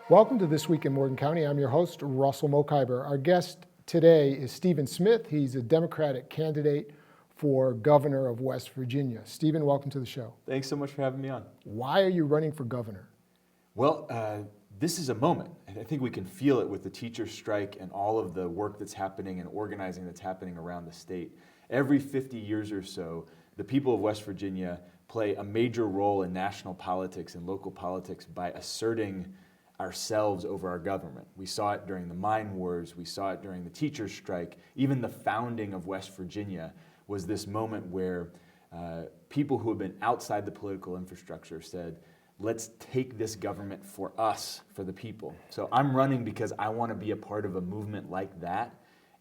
Welcome to This Week in Morgan County. I'm your host, Russell Mokhiber. Our guest today is Stephen Smith. He's a Democratic candidate for governor of West Virginia. Stephen, welcome to the show. Thanks so much for having me on. Why are you running for governor? Well, this is a moment, and I think we can feel it with the teacher strike and all of the work that's happening and organizing that's happening around the state. Every 50 years or so, the people of West Virginia play a major role in national politics and local politics by asserting ourselves over our government. We saw it during the mine wars, we saw it during the teacher strike. Even the founding of West Virginia was this moment where people who have been outside the political infrastructure said, let's take this government for us, for the people. So I'm running because I want to be a part of a movement like that,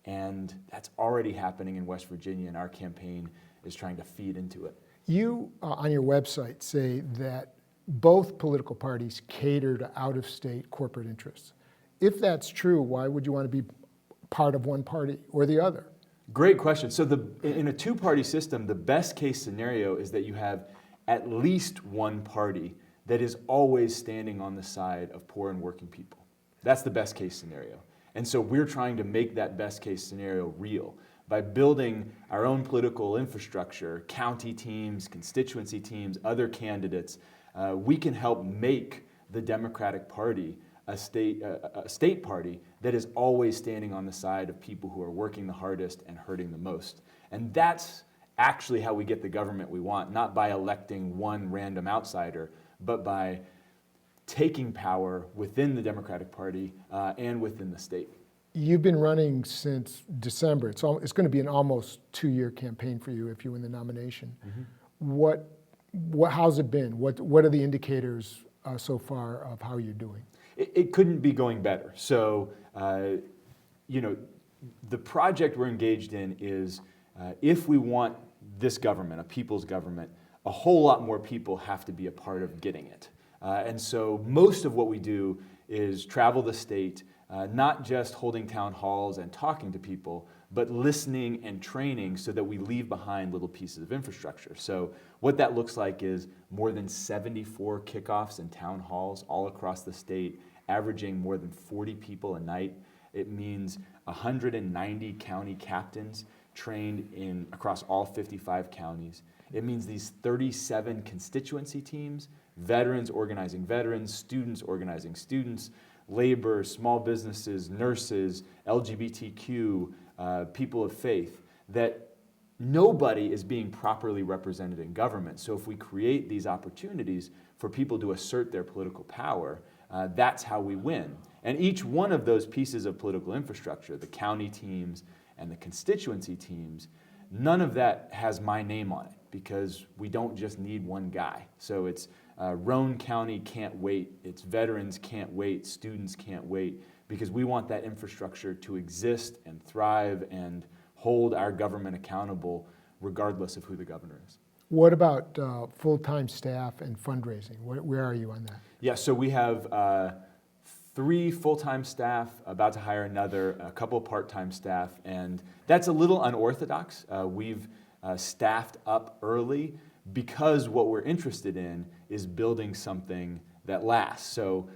and that's already happening in West Virginia, and our campaign is trying to feed into it. You, on your website, say that both political parties cater to out-of-state corporate interests. If that's true, why would you want to be part of one party or the other? Great question. So in a two-party system, the best case scenario is that you have at least one party that is always standing on the side of poor and working people. That's the best case scenario. And so we're trying to make that best case scenario real by building our own political infrastructure, county teams, constituency teams, other candidates. We can help make the Democratic Party a state party that is always standing on the side of people who are working the hardest and hurting the most. And that's actually how we get the government we want, not by electing one random outsider, but by taking power within the Democratic Party and within the state. You've been running since December. It's going to be an almost 2-year campaign for you if you win the nomination. Mm-hmm. How's it been? What are the indicators so far of how you're doing? It couldn't be going better. So, the project we're engaged in is if we want this government, a people's government, a whole lot more people have to be a part of getting it. And so most of what we do is travel the state, not just holding town halls and talking to people, but listening and training so that we leave behind little pieces of infrastructure. So what that looks like is more than 74 kickoffs and town halls all across the state, averaging more than 40 people a night. It means 190 county captains trained across all 55 counties. It means these 37 constituency teams, veterans organizing veterans, students organizing students, labor, small businesses, nurses, LGBTQ, people of faith, that nobody is being properly represented in government. So if we create these opportunities for people to assert their political power, that's how we win. And each one of those pieces of political infrastructure, the county teams and the constituency teams, none of that has my name on it because we don't just need one guy. So it's Roane County can't wait, it's veterans can't wait, students can't wait, because we want that infrastructure to exist and thrive and hold our government accountable regardless of who the governor is. What about full-time staff and fundraising? Where are you on that? Yeah, so we have 3 full-time staff, about to hire a couple part-time staff, and that's a little unorthodox. We've staffed up early because what we're interested in is building something that lasts. So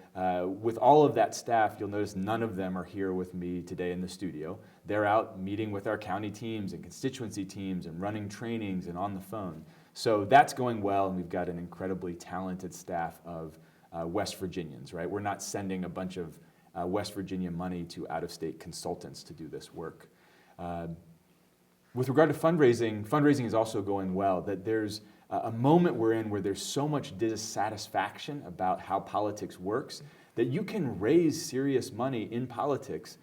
with all of that staff, you'll notice none of them are here with me today in the studio. They're out meeting with our county teams and constituency teams and running trainings and on the phone. So that's going well, and we've got an incredibly talented staff of West Virginians, right? We're not sending a bunch of West Virginia money to out-of-state consultants to do this work. With regard to fundraising is also going well. That there's a moment we're in where there's so much dissatisfaction about how politics works that you can raise serious money in politics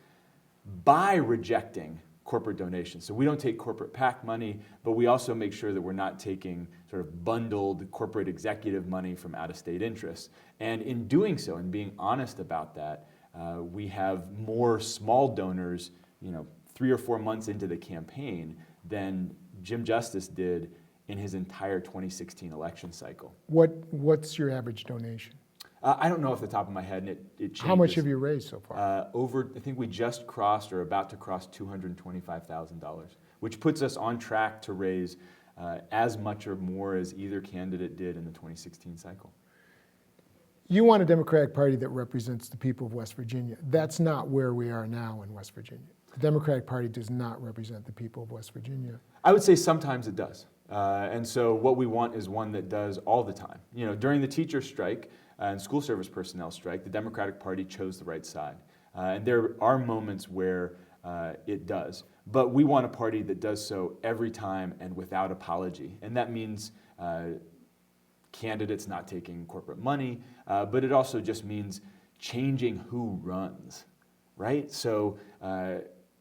by rejecting corporate donations. So we don't take corporate PAC money, but we also make sure that we're not taking sort of bundled corporate executive money from out-of-state interests. And in doing so, and being honest about that, we have more small donors, 3 or 4 months into the campaign than Jim Justice did in his entire 2016 election cycle. What's your average donation? I don't know off the top of my head, and it changes. How much have you raised so far? I think we just crossed or about to cross $225,000, which puts us on track to raise as much or more as either candidate did in the 2016 cycle. You want a Democratic Party that represents the people of West Virginia. That's not where we are now in West Virginia. The Democratic Party does not represent the people of West Virginia. I would say sometimes it does. And so what we want is one that does all the time. You know, during the teacher strike and school service personnel strike, the Democratic Party chose the right side. And there are moments where it does. But we want a party that does so every time and without apology. And that means candidates not taking corporate money, but it also just means changing who runs, right? So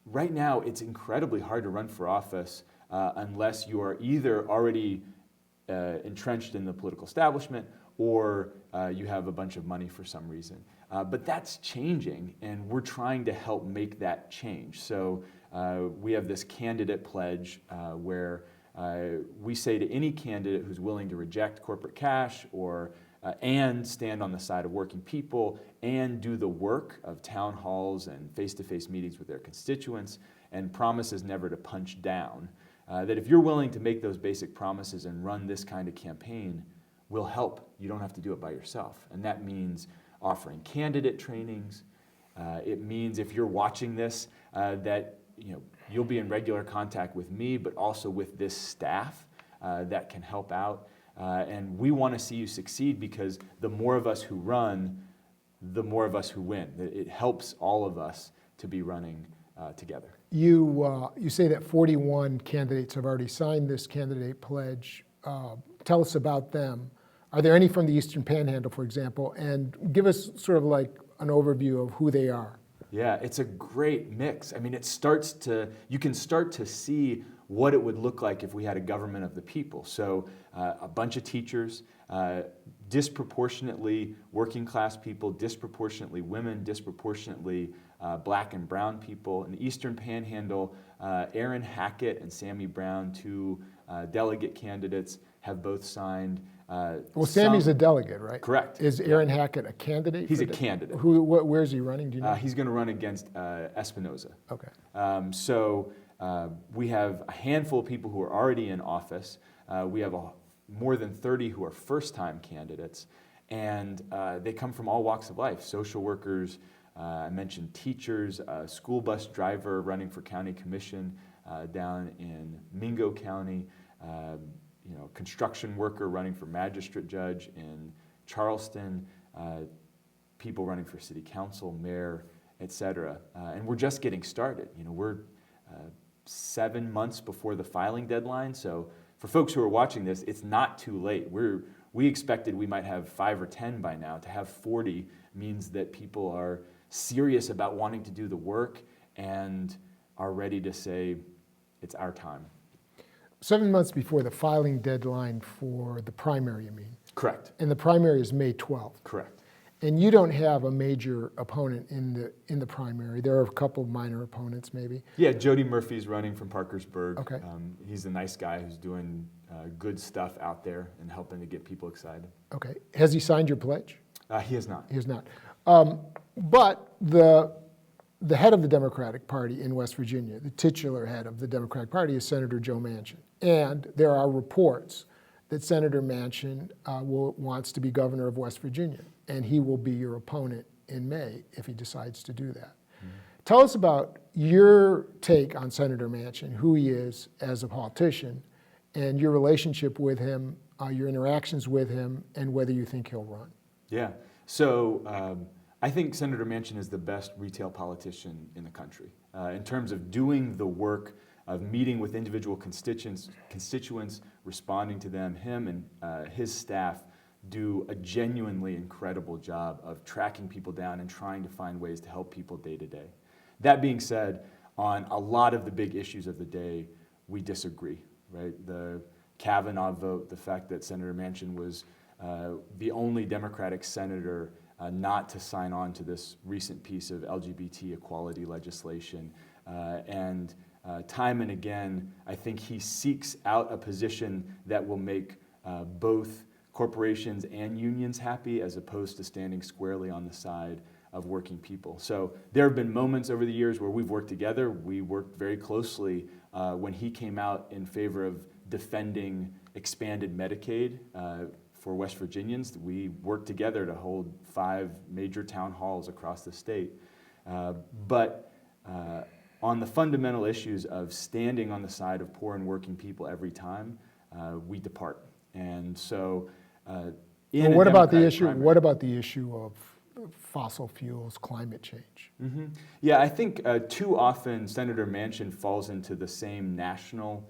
right now, it's incredibly hard to run for office unless you are either already entrenched in the political establishment or you have a bunch of money for some reason. But that's changing, and we're trying to help make that change. So we have this candidate pledge where we say to any candidate who's willing to reject corporate cash or and stand on the side of working people and do the work of town halls and face-to-face meetings with their constituents and promises never to punch down, that if you're willing to make those basic promises and run this kind of campaign, we'll help. You don't have to do it by yourself. And that means offering candidate trainings. It means if you're watching this, that you'll be in regular contact with me, but also with this staff that can help out. And we want to see you succeed because the more of us who run, the more of us who win. It helps all of us to be running together. You say that 41 candidates have already signed this candidate pledge. Tell us about them. Are there any from the Eastern Panhandle, for example? And give us sort of like an overview of who they are. Yeah, it's a great mix. I mean, you can start to see what it would look like if we had a government of the people. So a bunch of teachers, disproportionately working class people, disproportionately women, disproportionately black and brown people. In the Eastern Panhandle, Sharon Hackett and Sammy Brown, two delegate candidates, have both signed. Well, Sammy's a delegate, right? Correct. Is Sharon Hackett a candidate? He's a candidate. Where's he running? Do you know? He's going to run against Espinoza. Okay. So we have a handful of people who are already in office. We have more than 30 who are first-time candidates, and they come from all walks of life. Social workers, I mentioned teachers, a school bus driver running for county commission down in Mingo County, construction worker running for magistrate judge in Charleston, people running for city council, mayor, et cetera. And we're just getting started. We're 7 months before the filing deadline. So for folks who are watching this, it's not too late. We expected we might have 5 or 10 by now. To have 40 means that people are serious about wanting to do the work and are ready to say, it's our time. 7 months before the filing deadline for the primary, you mean? Correct. And the primary is May 12th. Correct. And you don't have a major opponent in the primary. There are a couple minor opponents, maybe. Yeah, Jody Murphy's running from Parkersburg. Okay. He's a nice guy who's doing good stuff out there and helping to get people excited. Okay. Has he signed your pledge? He has not. He has not. But the head of the Democratic Party in West Virginia, the titular head of the Democratic Party, is Senator Joe Manchin. And there are reports that Senator Manchin wants to be governor of West Virginia, and he will be your opponent in May if he decides to do that. Mm-hmm. Tell us about your take on Senator Manchin, who he is as a politician, and your relationship with him, your interactions with him, and whether you think he'll run. Yeah. So I think Senator Manchin is the best retail politician in the country in terms of doing the work of meeting with individual constituents, responding to them. Him and his staff do a genuinely incredible job of tracking people down and trying to find ways to help people day to day. That being said, on a lot of the big issues of the day, we disagree, right? The Kavanaugh vote, the fact that Senator Manchin was the only Democratic senator not to sign on to this recent piece of LGBT equality legislation, and time and again, I think he seeks out a position that will make both corporations and unions happy as opposed to standing squarely on the side of working people. So there have been moments over the years where we've worked together. We worked very closely when he came out in favor of defending expanded Medicaid for West Virginians. We work together to hold 5 major town halls across the state. But on the fundamental issues of standing on the side of poor and working people every time, we depart. And so, what about the issue? What about the issue of fossil fuels, climate change? Mm-hmm. Yeah, I think too often Senator Manchin falls into the same national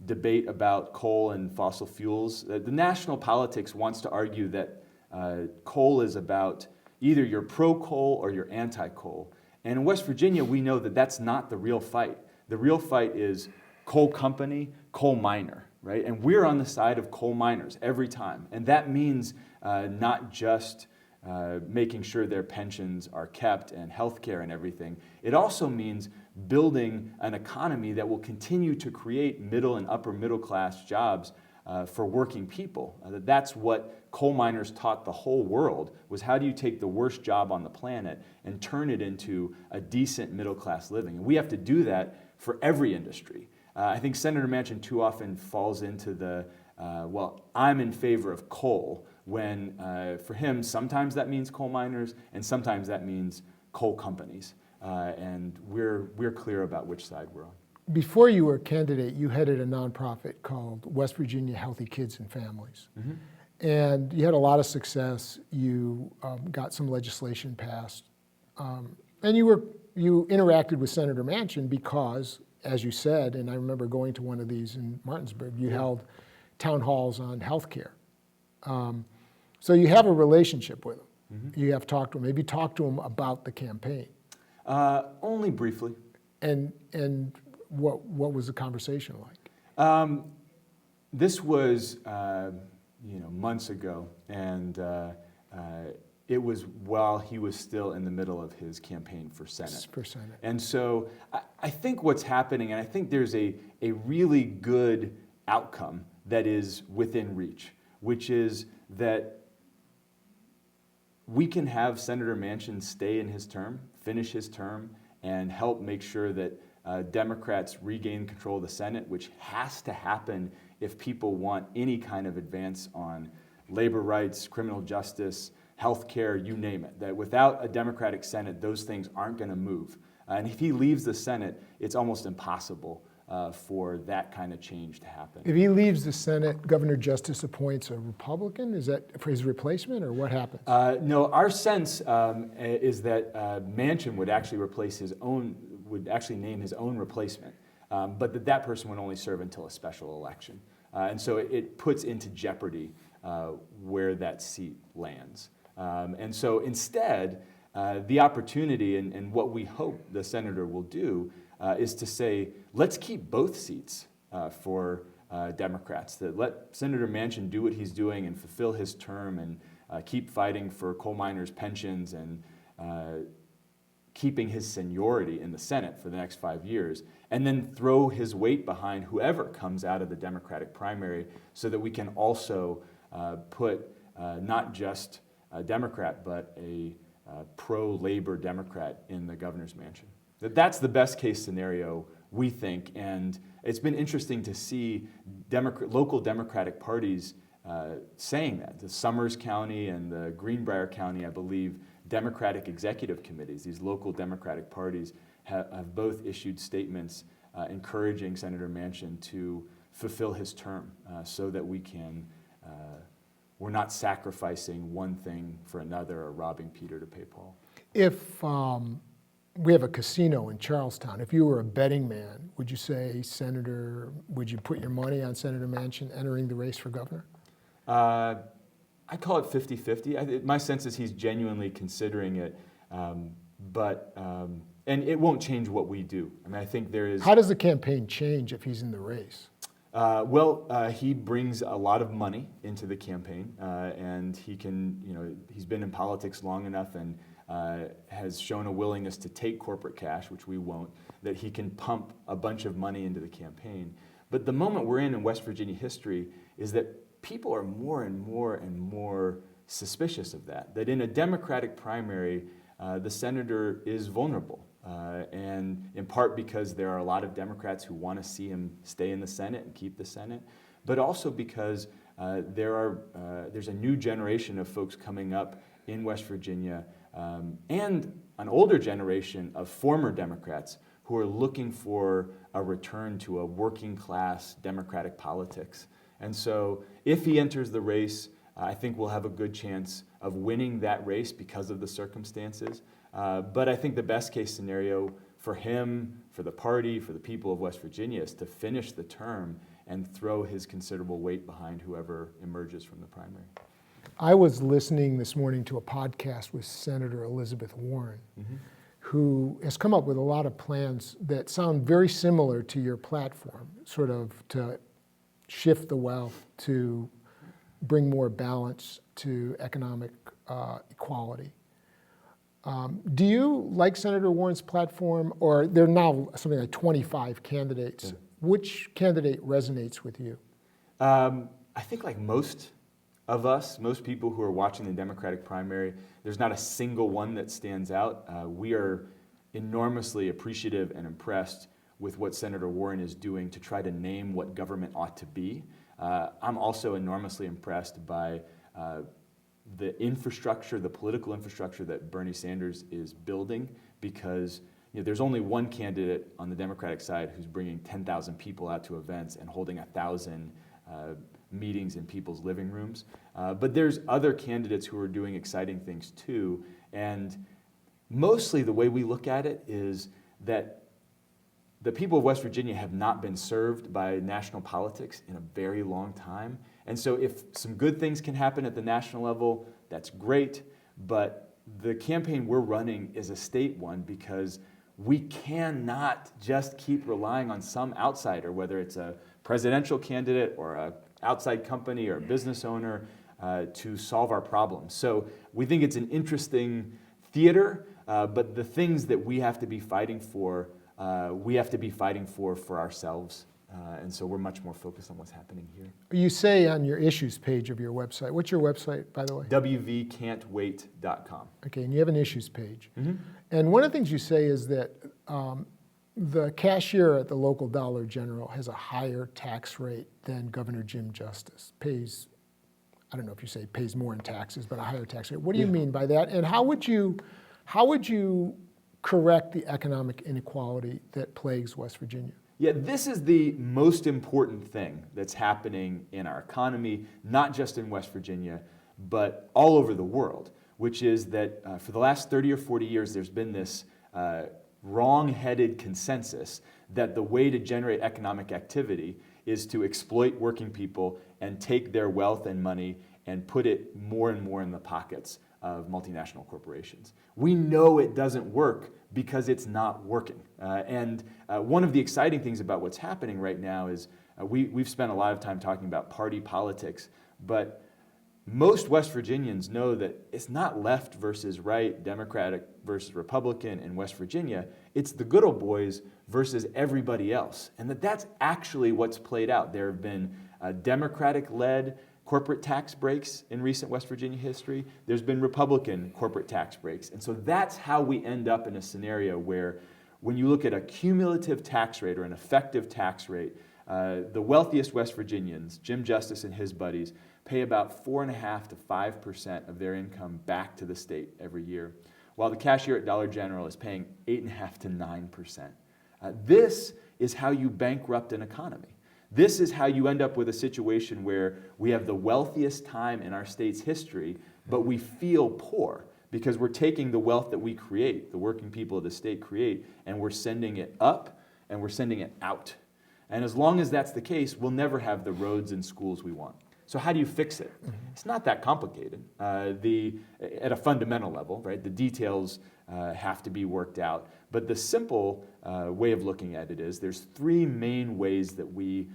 debate about coal and fossil fuels. The national politics wants to argue that coal is about either you're pro-coal or you're anti-coal. And in West Virginia, we know that that's not the real fight. The real fight is coal company, coal miner, right? And we're on the side of coal miners every time. And that means not just making sure their pensions are kept and health care and everything. It also means building an economy that will continue to create middle and upper middle class jobs for working people. That's what coal miners taught the whole world, was how do you take the worst job on the planet and turn it into a decent middle class living. And we have to do that for every industry. I think Senator Manchin too often falls into the, well, I'm in favor of coal, when for him, sometimes that means coal miners, and sometimes that means coal companies. And we're clear about which side we're on. Before you were a candidate, you headed a nonprofit called West Virginia Healthy Kids and Families. Mm-hmm. And you had a lot of success. You got some legislation passed. And you interacted with Senator Manchin because, as you said, and I remember going to one of these in Martinsburg, you held town halls on health care. So you have a relationship with him. Mm-hmm. You have talked to him. Maybe talk to him about the campaign. Only briefly. And what was the conversation like? This was months ago, and it was while he was still in the middle of his campaign for Senate. And so I think what's happening, and I think there's a really good outcome that is within reach, which is that we can have Senator Manchin stay in his term, finish his term, and help make sure that Democrats regain control of the Senate, which has to happen if people want any kind of advance on labor rights, criminal justice, health care, you name it. That without a Democratic Senate, those things aren't going to move. And if he leaves the Senate, it's almost impossible for that kind of change to happen. If he leaves the Senate, Governor Justice appoints a Republican? Is that for his replacement, or what happens? No, our sense is that Manchin would actually name his own replacement, but that person would only serve until a special election. And so it puts into jeopardy where that seat lands. And so instead, the opportunity and what we hope the senator will do is to say, let's keep both seats for Democrats. That let Senator Manchin do what he's doing and fulfill his term and keep fighting for coal miners' pensions and keeping his seniority in the Senate for the next 5 years, and then throw his weight behind whoever comes out of the Democratic primary so that we can also put not just a Democrat, but a pro-labor Democrat in the governor's mansion. That's the best case scenario, we think, and it's been interesting to see local Democratic parties saying that. The Summers County and the Greenbrier County, I believe, Democratic executive committees, these local Democratic parties, have both issued statements encouraging Senator Manchin to fulfill his term so that we're not sacrificing one thing for another or robbing Peter to pay Paul. If we have a casino in Charlestown, if you were a betting man, would you would you put your money on Senator Manchin entering the race for governor? I call it 50-50. My sense is he's genuinely considering it, and it won't change what we do. I mean, I think there is... How does the campaign change if he's in the race? He brings a lot of money into the campaign, and he's been in politics long enough and has shown a willingness to take corporate cash, which we won't, that he can pump a bunch of money into the campaign. But the moment we're in West Virginia history is that people are more and more and more suspicious of that in a Democratic primary, the senator is vulnerable. And in part because there are a lot of Democrats who want to see him stay in the Senate and keep the Senate, but also because there's a new generation of folks coming up in West Virginia, and an older generation of former Democrats who are looking for a return to a working class democratic politics. And so if he enters the race, I think we'll have a good chance of winning that race because of the circumstances. But I think the best case scenario for him, for the party, for the people of West Virginia is to finish the term and throw his considerable weight behind whoever emerges from the primary. I was listening this morning to a podcast with Senator Elizabeth Warren, who has come up with a lot of plans that sound very similar to your platform, sort of to shift the wealth, to bring more balance to economic equality. Do you like Senator Warren's platform, or there are now something like 25 candidates? Yeah. Which candidate resonates with you? I think like most of us, most people who are watching the Democratic primary, there's not a single one that stands out. We are enormously appreciative and impressed with what Senator Warren is doing to try to name what government ought to be. I'm also enormously impressed by the infrastructure, the political infrastructure that Bernie Sanders is building, because there's only one candidate on the Democratic side who's bringing 10,000 people out to events and holding 1,000 meetings in people's living rooms. But there's other candidates who are doing exciting things too. And mostly the way we look at it is that the people of West Virginia have not been served by national politics in a very long time. And so if some good things can happen at the national level, that's great. But the campaign we're running is a state one, because we cannot just keep relying on some outsider, whether it's a presidential candidate or an outside company or a business owner, to solve our problems. So we think it's an interesting theater, but the things that we have to be fighting for, for ourselves. And so we're much more focused on what's happening here. You say on your issues page of your website, what's your website, by the way? wvcantwait.com. Okay, and you have an issues page. And one of the things you say is that the cashier at the local Dollar General has a higher tax rate than Governor Jim Justice. Pays, I don't know if you say pays more in taxes, but a higher tax rate. What do you mean by that? And how would you correct the economic inequality that plagues West Virginia? Yeah, this is the most important thing that's happening in our economy, not just in West Virginia, but all over the world, which is that for the last 30 or 40 years, there's been this wrong-headed consensus that the way to generate economic activity is to exploit working people and take their wealth and money and put it more and more in the pockets of multinational corporations. We know it doesn't work because it's not working. And one of the exciting things about what's happening right now is we've spent a lot of time talking about party politics, but most West Virginians know that it's not left versus right, Democratic versus Republican in West Virginia. It's the good old boys versus everybody else. And that's actually what's played out. There have been Democratic-led corporate tax breaks in recent West Virginia history. There's been Republican corporate tax breaks. And so that's how we end up in a scenario where when you look at a cumulative tax rate or an effective tax rate, the wealthiest West Virginians, Jim Justice and his buddies, pay about 4.5% to 5% of their income back to the state every year, while the cashier at Dollar General is paying 8.5% to 9%. This is how you bankrupt an economy. This is how you end up with a situation where we have the wealthiest time in our state's history, but we feel poor because we're taking the wealth that we create, the working people of the state create, and we're sending it up and we're sending it out. And as long as that's the case, we'll never have the roads and schools we want. So how do you fix it? It's not that complicated. At a fundamental level, right? The details have to be worked out. But the simple way of looking at it is there's three main ways that we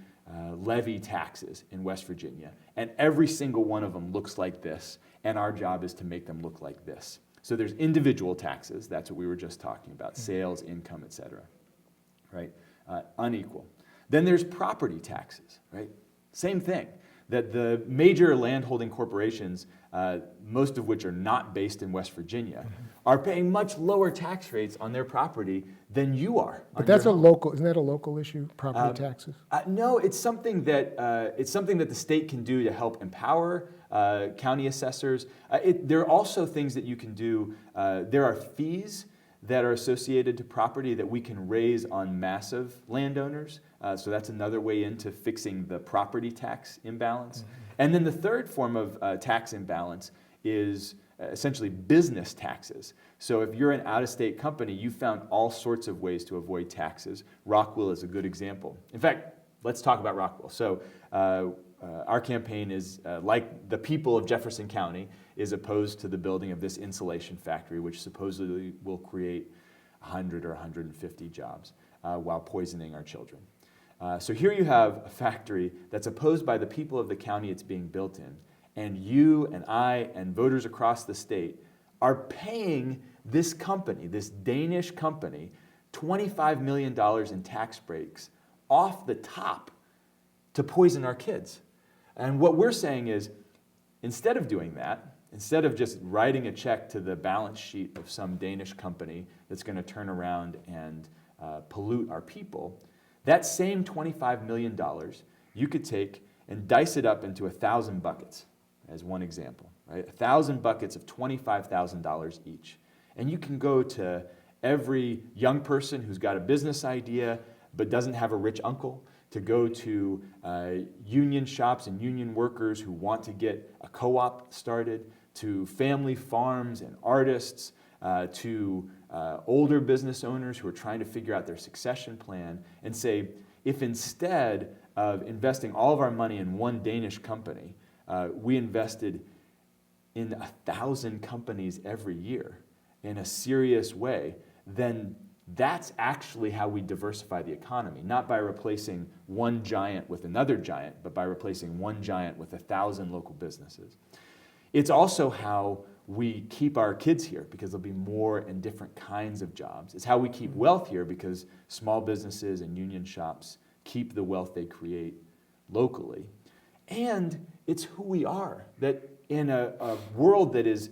levy taxes in West Virginia. And every single one of them looks like this. And our job is to make them look like this. So there's individual taxes. That's what we were just talking about. Sales, income, et cetera. Right? Unequal. Then there's property taxes. Right? Same thing. That the major landholding corporations, most of which are not based in West Virginia, are paying much lower tax rates on their property than you are. But that's isn't that a local issue, property taxes? No, it's something that the state can do to help empower county assessors. There are also things that you can do. There are fees that are associated to property that we can raise on massive landowners. So that's another way into fixing the property tax imbalance. Mm-hmm. And then the third form of tax imbalance is essentially business taxes. So if you're an out-of-state company, you found all sorts of ways to avoid taxes. Rockville is a good example. In fact, let's talk about Rockville. So our campaign is, like the people of Jefferson County, is opposed to the building of this insulation factory, which supposedly will create 100 or 150 jobs while poisoning our children. So here you have a factory that's opposed by the people of the county it's being built in, and you and I and voters across the state are paying this company, this Danish company, $25 million in tax breaks off the top to poison our kids. And what we're saying is, instead of doing that, instead of just writing a check to the balance sheet of some Danish company that's going to turn around and pollute our people, that same $25 million you could take and dice it up into 1,000 buckets, as one example, right? 1,000 buckets of $25,000 each. And you can go to every young person who's got a business idea but doesn't have a rich uncle, to go to union shops and union workers who want to get a co-op started, to family farms and artists, to older business owners who are trying to figure out their succession plan, and say, if instead of investing all of our money in one Danish company, we invested in 1,000 companies every year in a serious way, then that's actually how we diversify the economy, not by replacing one giant with another giant, but by replacing one giant with 1,000 local businesses. It's also how we keep our kids here, because there'll be more and different kinds of jobs. It's how we keep wealth here, because small businesses and union shops keep the wealth they create locally. And it's who we are, that in a world that is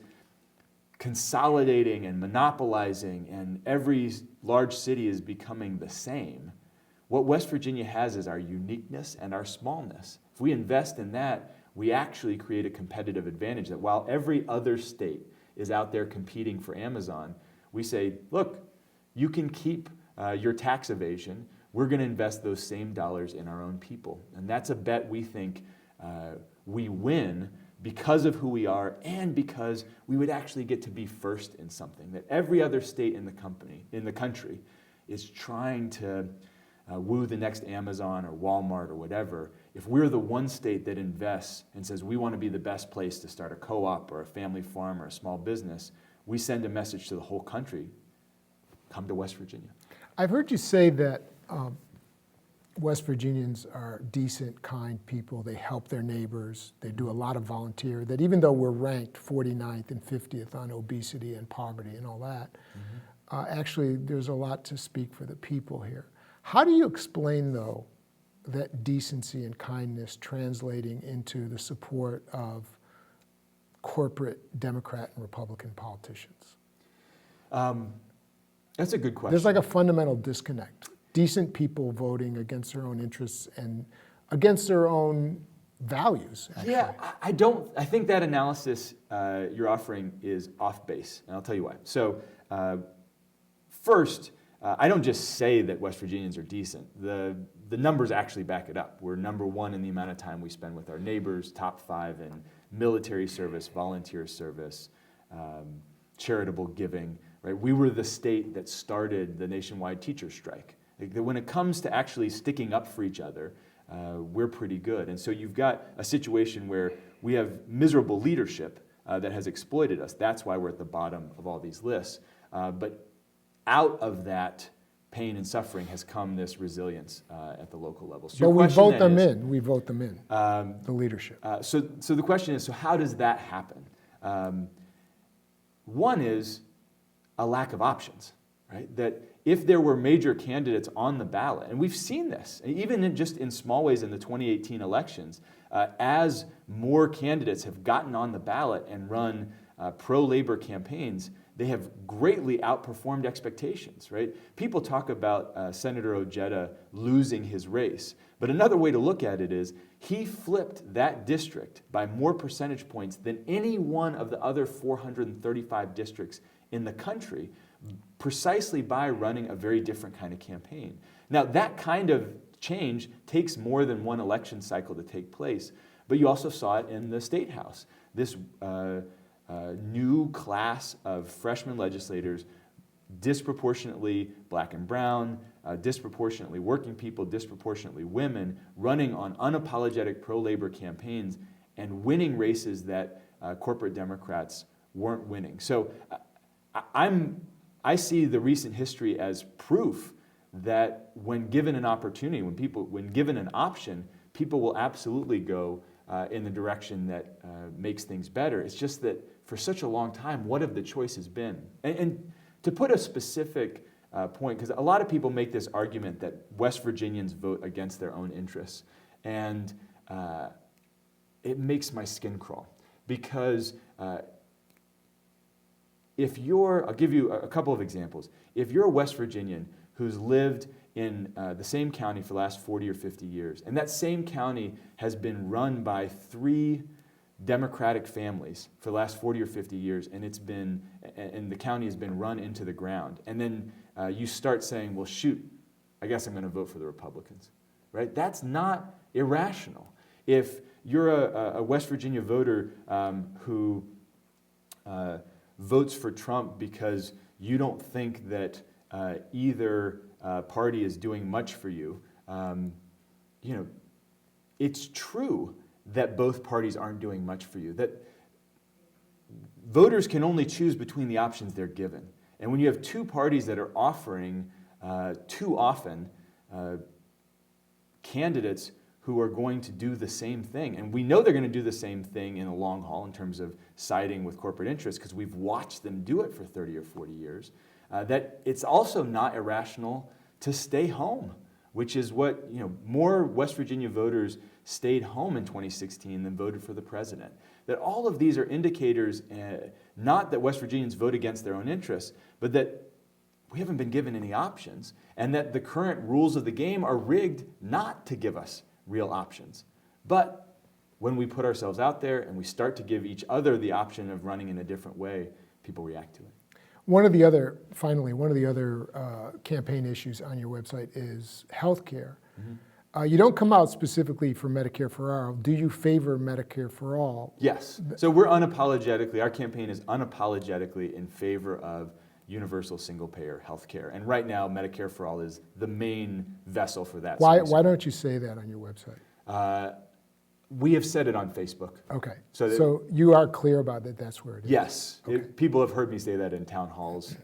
consolidating and monopolizing, and every large city is becoming the same, what West Virginia has is our uniqueness and our smallness. If we invest in that, we actually create a competitive advantage, that while every other state is out there competing for Amazon, we say, look, you can keep your tax evasion. We're going to invest those same dollars in our own people. And that's a bet we think we win, because of who we are, and because we would actually get to be first in something that every other state in the country is trying to woo the next Amazon or Walmart or whatever. If we're the one state that invests and says we want to be the best place to start a co-op or a family farm or a small business, we send a message to the whole country: come to West Virginia. I've heard you say that West Virginians are decent, kind people. They help their neighbors. They do a lot of volunteer. That even though we're ranked 49th and 50th on obesity and poverty and all that, actually there's a lot to speak for the people here. How do you explain, though, that decency and kindness translating into the support of corporate Democrat and Republican politicians? That's a good question. There's like a fundamental disconnect. Decent people voting against their own interests and against their own values, actually. Yeah, I think that analysis you're offering is off base, and I'll tell you why. So first, I don't just say that West Virginians are decent. The numbers actually back it up. We're number one in the amount of time we spend with our neighbors, top 5 in military service, volunteer service, charitable giving. Right? We were the state that started the nationwide teacher strike. When it comes to actually sticking up for each other, we're pretty good. And so you've got a situation where we have miserable leadership that has exploited us. That's why we're at the bottom of all these lists. But out of that pain and suffering has come this resilience at the local level. So but we vote them in. We vote them in, the leadership. So the question is, so how does that happen? One is a lack of options, right? That if there were major candidates on the ballot, and we've seen this, even just in small ways in the 2018 elections, as more candidates have gotten on the ballot and run pro-labor campaigns, they have greatly outperformed expectations, right? People talk about Senator Ojeda losing his race, but another way to look at it is he flipped that district by more percentage points than any one of the other 435 districts in the country, precisely by running a very different kind of campaign. Now, that kind of change takes more than one election cycle to take place, but you also saw it in the State House. This new class of freshman legislators, disproportionately black and brown, disproportionately working people, disproportionately women, running on unapologetic pro-labor campaigns and winning races that corporate Democrats weren't winning. So I see the recent history as proof that when given an opportunity, when given an option, people will absolutely go in the direction that makes things better. It's just that for such a long time, what have the choices been? And to put a specific point, because a lot of people make this argument that West Virginians vote against their own interests, and it makes my skin crawl. Because I'll give you a couple of examples. If you're a West Virginian who's lived in the same county for the last 40 or 50 years, and that same county has been run by 3 Democratic families for the last 40 or 50 years, and the county has been run into the ground, and then you start saying, well, shoot, I guess I'm going to vote for the Republicans, right? That's not irrational. If you're a West Virginia voter who votes for Trump because you don't think that either party is doing much for you, it's true that both parties aren't doing much for you, that voters can only choose between the options they're given. And when you have 2 parties that are offering too often candidates who are going to do the same thing, and we know they're going to do the same thing in the long haul in terms of siding with corporate interests because we've watched them do it for 30 or 40 years, that it's also not irrational to stay home, which is what, more West Virginia voters stayed home in 2016 than voted for the president. That all of these are indicators, not that West Virginians vote against their own interests, but that we haven't been given any options, and that the current rules of the game are rigged not to give us real options. But when we put ourselves out there and we start to give each other the option of running in a different way, people react to it. One of the other campaign issues on your website is health care. Mm-hmm. You don't come out specifically for Medicare for All. Do you favor Medicare for All? Yes. So our campaign is unapologetically in favor of universal single-payer health care. And right now, Medicare for All is the main vessel for that. Why don't you say that on your website? We have said it on Facebook. Okay. So you are clear about that, that's where it is? Yes. Okay. People have heard me say that in town halls.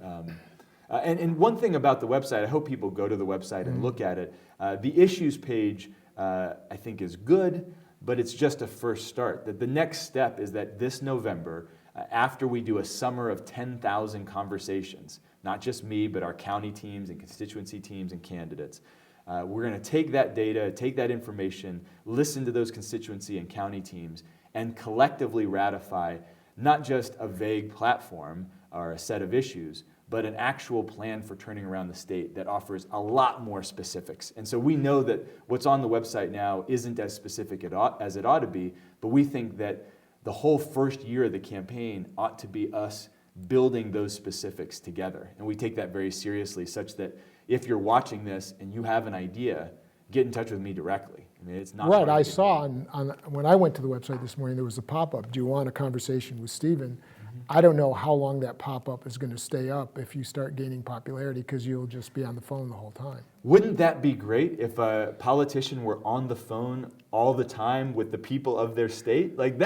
And one thing about the website, I hope people go to the website and look at it. The issues page, I think, is good, but it's just a first start. That the next step is that this November, after we do a summer of 10,000 conversations, not just me, but our county teams and constituency teams and candidates, we're going to take that data, take that information, listen to those constituency and county teams, and collectively ratify not just a vague platform or a set of issues, but an actual plan for turning around the state that offers a lot more specifics. And so we know that what's on the website now isn't as specific as it ought to be, but we think that the whole first year of the campaign ought to be us building those specifics together. And we take that very seriously, such that if you're watching this and you have an idea, get in touch with me directly. I mean, it's not right. I saw when I went to the website this morning, there was a pop-up. Do you want a conversation with Stephen? Mm-hmm. I don't know how long that pop-up is going to stay up if you start gaining popularity, because you'll just be on the phone the whole time. Wouldn't that be great if a politician were on the phone all the time with the people of their state? Like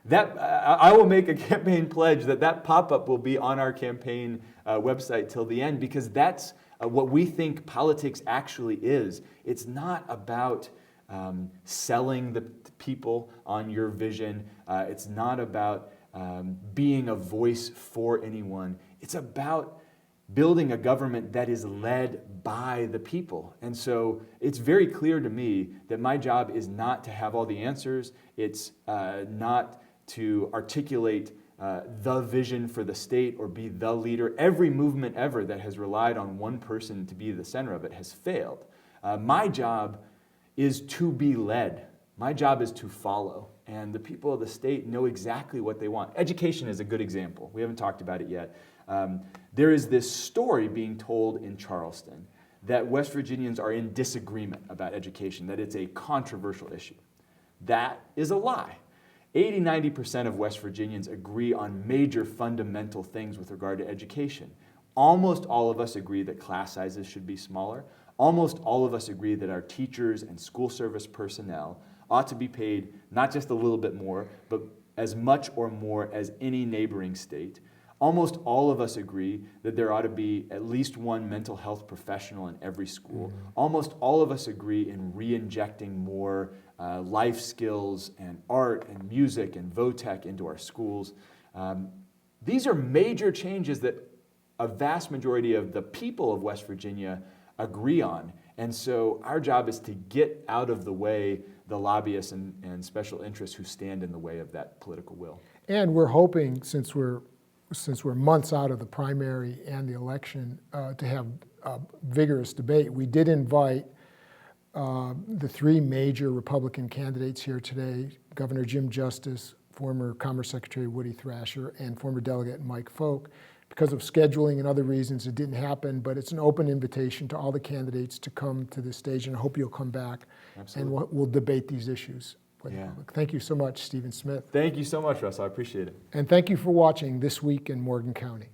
I will make a campaign pledge that pop-up will be on our campaign website till the end, because that's what we think politics actually is. It's not about selling the people on your vision. It's not about being a voice for anyone. It's about building a government that is led by the people. And so it's very clear to me that my job is not to have all the answers. It's not to articulate the vision for the state or be the leader. Every movement ever that has relied on one person to be the center of it has failed. My job is to be led. My job is to follow. And the people of the state know exactly what they want. Education is a good example. We haven't talked about it yet. There is this story being told in Charleston that West Virginians are in disagreement about education, that it's a controversial issue. That is a lie. 80–90% of West Virginians agree on major fundamental things with regard to education. Almost all of us agree that class sizes should be smaller. Almost all of us agree that our teachers and school service personnel ought to be paid not just a little bit more, but as much or more as any neighboring state. Almost all of us agree that there ought to be at least one mental health professional in every school. Almost all of us agree in re-injecting more life skills and art and music and vo-tech into our schools. These are major changes that a vast majority of the people of West Virginia agree on. And so our job is to get out of the way the lobbyists and special interests who stand in the way of that political will. And we're hoping, since we're months out of the primary and the election, to have vigorous debate. We did invite the three major Republican candidates here today: Governor Jim Justice, former Commerce Secretary Woody Thrasher, and former Delegate Mike Folk. Because of scheduling and other reasons, it didn't happen, but it's an open invitation to all the candidates to come to this stage, and I hope you'll come back. Absolutely. And we'll debate these issues with the public. Thank you so much, Stephen Smith. Thank you so much, Russell. I appreciate it. And thank you for watching This Week in Morgan County.